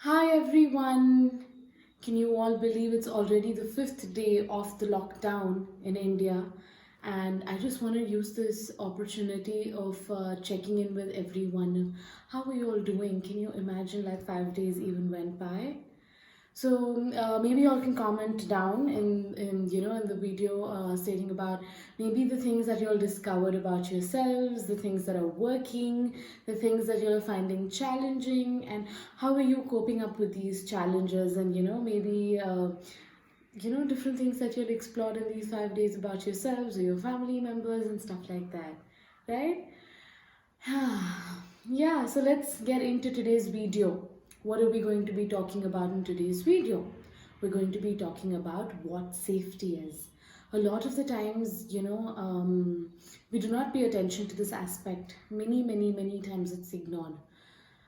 Hi everyone! Can you all believe it's already the fifth day of the lockdown in India? And I just want to use this opportunity of checking in with everyone. How are you all doing? Can you imagine like 5 days even went by? So maybe you all can comment down in the video stating about maybe the things that you all discovered about yourselves, the things that are working, the things that you're finding challenging, and how are you coping up with these challenges, and maybe different things that you've explored in these 5 days about yourselves or your family members and stuff like that, right? Yeah, so let's get into today's video. What are we going to be talking about in today's video? We're going to be talking about what safety is. A lot of the times, we do not pay attention to this aspect. Many times it's ignored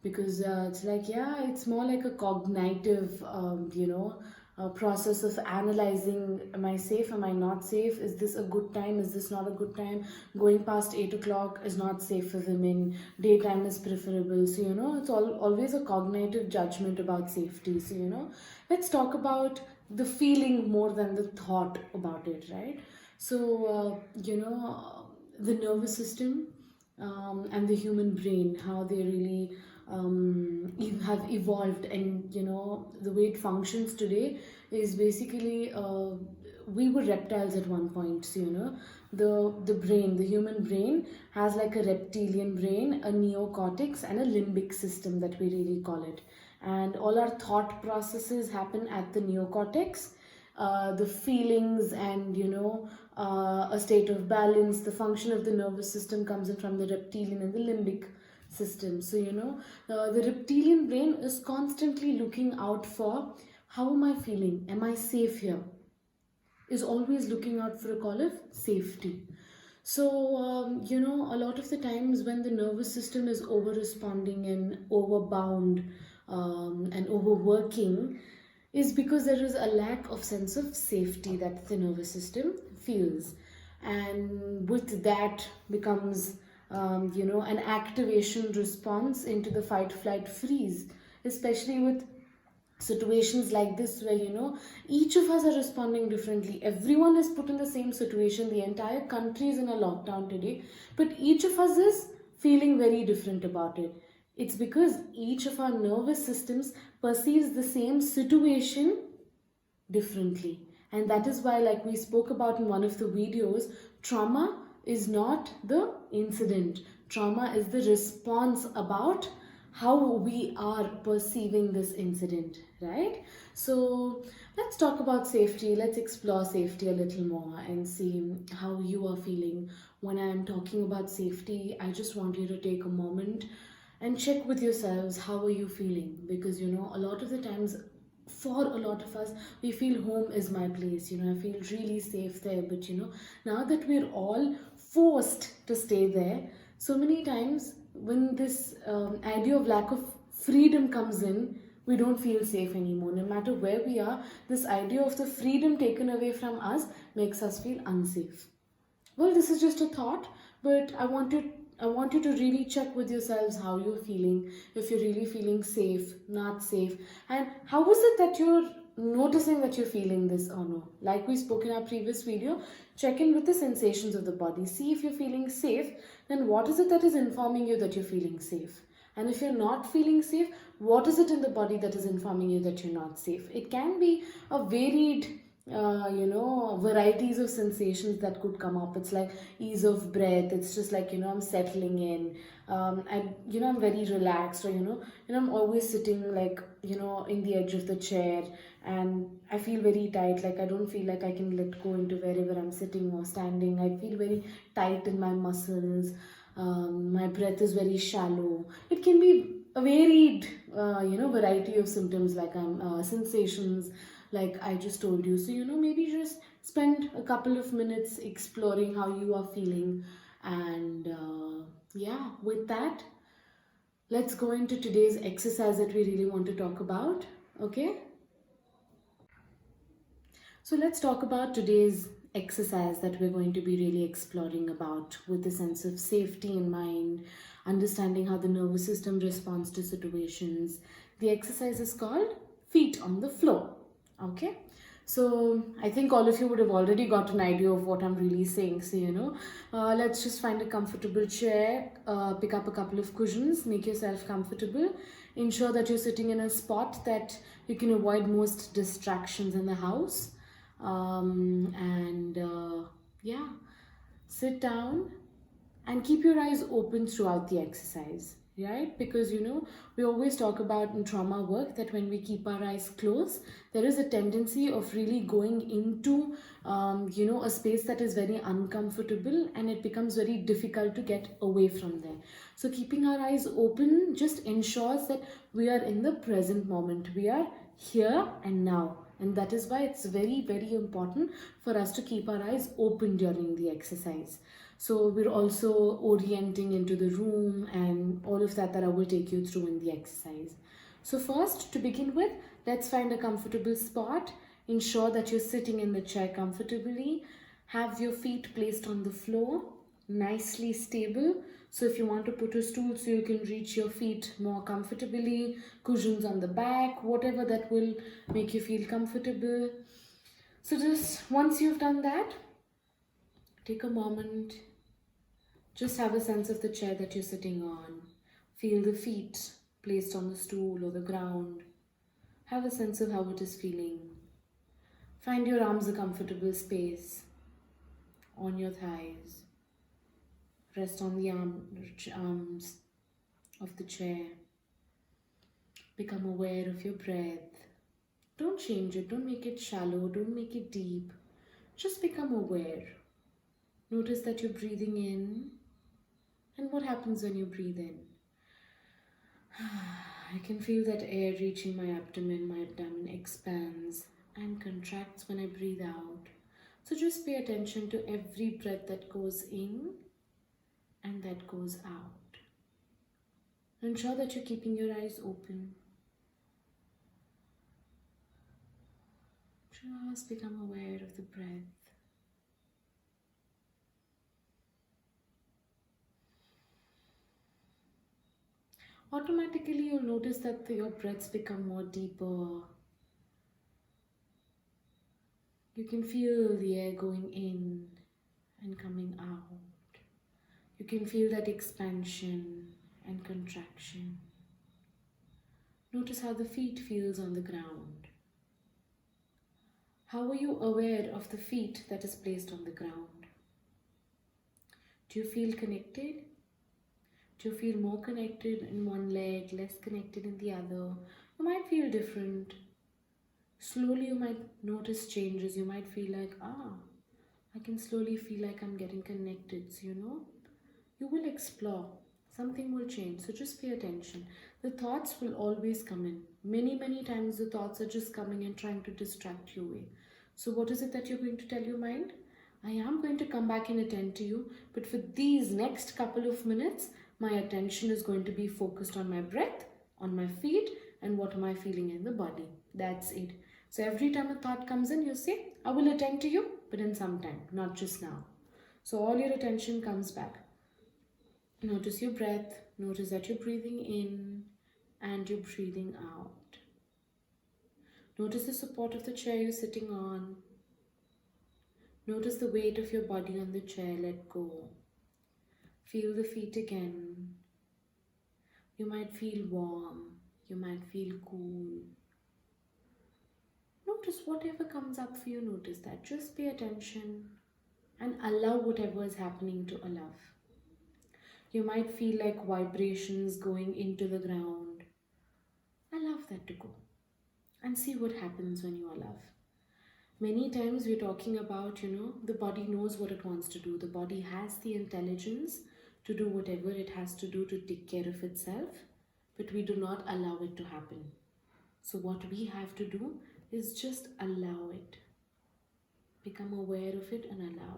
because it's like, yeah, it's more like a cognitive process of analyzing, am I safe, am I not safe, is this a good time, is this not a good time, going past 8 o'clock is not safe for women, daytime is preferable. So it's always a cognitive judgment about safety. So let's talk about the feeling more than the thought about it, right? So the nervous system and the human brain, how they really have evolved, and the way it functions today is basically we were reptiles at one point. So the brain, the human brain has like a reptilian brain, a neocortex, and a limbic system that we really call it, and all our thought processes happen at the neocortex. The feelings and a state of balance, the function of the nervous system comes in from the reptilian and the limbic system. So the reptilian brain is constantly looking out for, how am I feeling, am I safe here, is always looking out for a call of safety. So a lot of the times when the nervous system is over responding and overbound and overworking, is because there is a lack of sense of safety that the nervous system feels, and with that becomes an activation response into the fight flight freeze, especially with situations like this where each of us are responding differently. Everyone is put in the same situation, the entire country is in a lockdown today, but each of us is feeling very different about it. It's because each of our nervous systems perceives the same situation differently. And that is why, like we spoke about in one of the videos, trauma is not the incident. Trauma is the response about how we are perceiving this incident, right? So let's talk about safety. Let's explore safety a little more and see how you are feeling. When I'm talking about safety, I just want you to take a moment and check with yourselves, how are you feeling? Because a lot of the times, for a lot of us, we feel home is my place, I feel really safe there. But now that we're all forced to stay there, so many times when this idea of lack of freedom comes in, we don't feel safe anymore. No matter where we are, this idea of the freedom taken away from us makes us feel unsafe. Well, this is just a thought, but I want you to really check with yourselves how you're feeling, if you're really feeling safe, not safe, and how is it that you're noticing that you're feeling this or no. Like we spoke in our previous video, check in with the sensations of the body. See if you're feeling safe, then what is it that is informing you that you're feeling safe? And if you're not feeling safe, what is it in the body that is informing you that you're not safe? It can be a varied varieties of sensations that could come up. It's like ease of breath, it's just like I'm settling in, and I'm very relaxed, or I'm always sitting like in the edge of the chair, and I feel very tight, like I don't feel like I can let go into wherever I'm sitting or standing. I feel very tight in my muscles. My breath is very shallow. It can be a varied variety of symptoms, like sensations, like I just told you. So maybe just spend a couple of minutes exploring how you are feeling. And yeah, with that, let's go into today's exercise that we really want to talk about. Okay, so let's talk about today's exercise that we're going to be really exploring about, with a sense of safety in mind, understanding how the nervous system responds to situations, The exercise is called feet on the floor. Okay. So I think all of you would have already got an idea of what I'm really saying. So, let's just find a comfortable chair, pick up a couple of cushions, make yourself comfortable. Ensure that you're sitting in a spot that you can avoid most distractions in the house. Yeah, sit down and keep your eyes open throughout the exercise, right? Because we always talk about in trauma work that when we keep our eyes closed, there is a tendency of really going into a space that is very uncomfortable, and it becomes very difficult to get away from there. So keeping our eyes open just ensures that we are in the present moment, we are here and now, and that is why it's very, very important for us to keep our eyes open during the exercise. So we're also orienting into the room and all of that I will take you through in the exercise. So first, to begin with, let's find a comfortable spot. Ensure that you're sitting in the chair comfortably. Have your feet placed on the floor, nicely stable. So if you want to put a stool so you can reach your feet more comfortably, cushions on the back, whatever that will make you feel comfortable. So just once you've done that, take a moment. Just have a sense of the chair that you're sitting on. Feel the feet placed on the stool or the ground. Have a sense of how it is feeling. Find your arms a comfortable space on your thighs. Rest on the arms of the chair. Become aware of your breath. Don't change it, don't make it shallow, don't make it deep. Just become aware. Notice that you're breathing in. And what happens when you breathe in? I can feel that air reaching my abdomen. My abdomen expands and contracts when I breathe out. So just pay attention to every breath that goes in and that goes out. Ensure that you're keeping your eyes open. Just become aware of the breath. Automatically, you'll notice that your breaths become more deeper. You can feel the air going in and coming out. You can feel that expansion and contraction. Notice how the feet feels on the ground. How are you aware of the feet that is placed on the ground? Do you feel connected? Do you feel more connected in one leg, less connected in the other? You might feel different. Slowly you might notice changes. You might feel like, I can slowly feel like I'm getting connected. So, you will explore. Something will change. So just pay attention. The thoughts will always come in. Many, many times the thoughts are just coming and trying to distract you away. So what is it that you're going to tell your mind? I am going to come back and attend to you. But for these next couple of minutes, my attention is going to be focused on my breath, on my feet, and what am I feeling in the body. That's it. So every time a thought comes in, you say, I will attend to you, but in some time, not just now. So all your attention comes back. Notice your breath. Notice that you're breathing in and you're breathing out. Notice the support of the chair you're sitting on. Notice the weight of your body on the chair. Let go. Feel the feet again. You might feel warm. You might feel cool. Notice whatever comes up for you. Notice that. Just pay attention and allow whatever is happening to allow. You might feel like vibrations going into the ground. Allow that to go and see what happens when you allow. Many times we're talking about, the body knows what it wants to do. The body has the intelligence to do whatever it has to do to take care of itself, but we do not allow it to happen. So what we have to do is just allow it. Become aware of it and allow.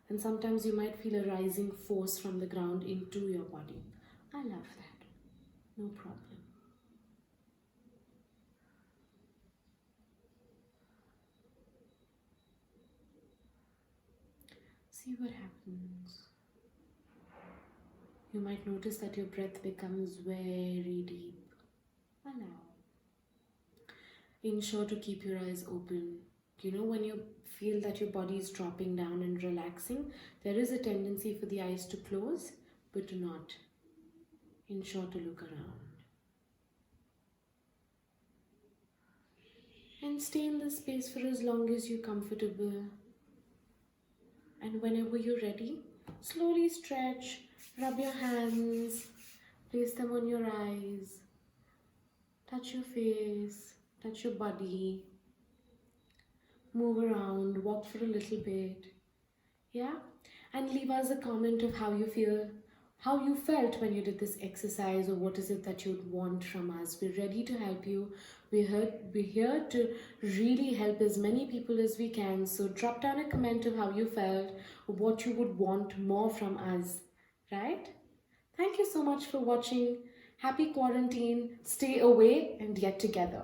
And sometimes you might feel a rising force from the ground into your body. I love that. No problem. See what happens. You might notice that your breath becomes very deep. Allow. ensure to keep your eyes open. You know, when you feel that your body is dropping down and relaxing, there is a tendency for the eyes to close, but do not. Ensure to look around. And stay in this space for as long as you're comfortable. And whenever you're ready, slowly stretch, rub your hands, place them on your eyes, touch your face, touch your body, move around, walk for a little bit. Yeah? And leave us a comment of how you feel, how you felt when you did this exercise, or what is it that you'd want from us. We're ready to help you. We're here to really help as many people as we can. So drop down a comment of how you felt, or what you would want more from us. Right? Thank you so much for watching. Happy quarantine. Stay away and get together.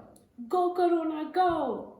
Go Corona, go!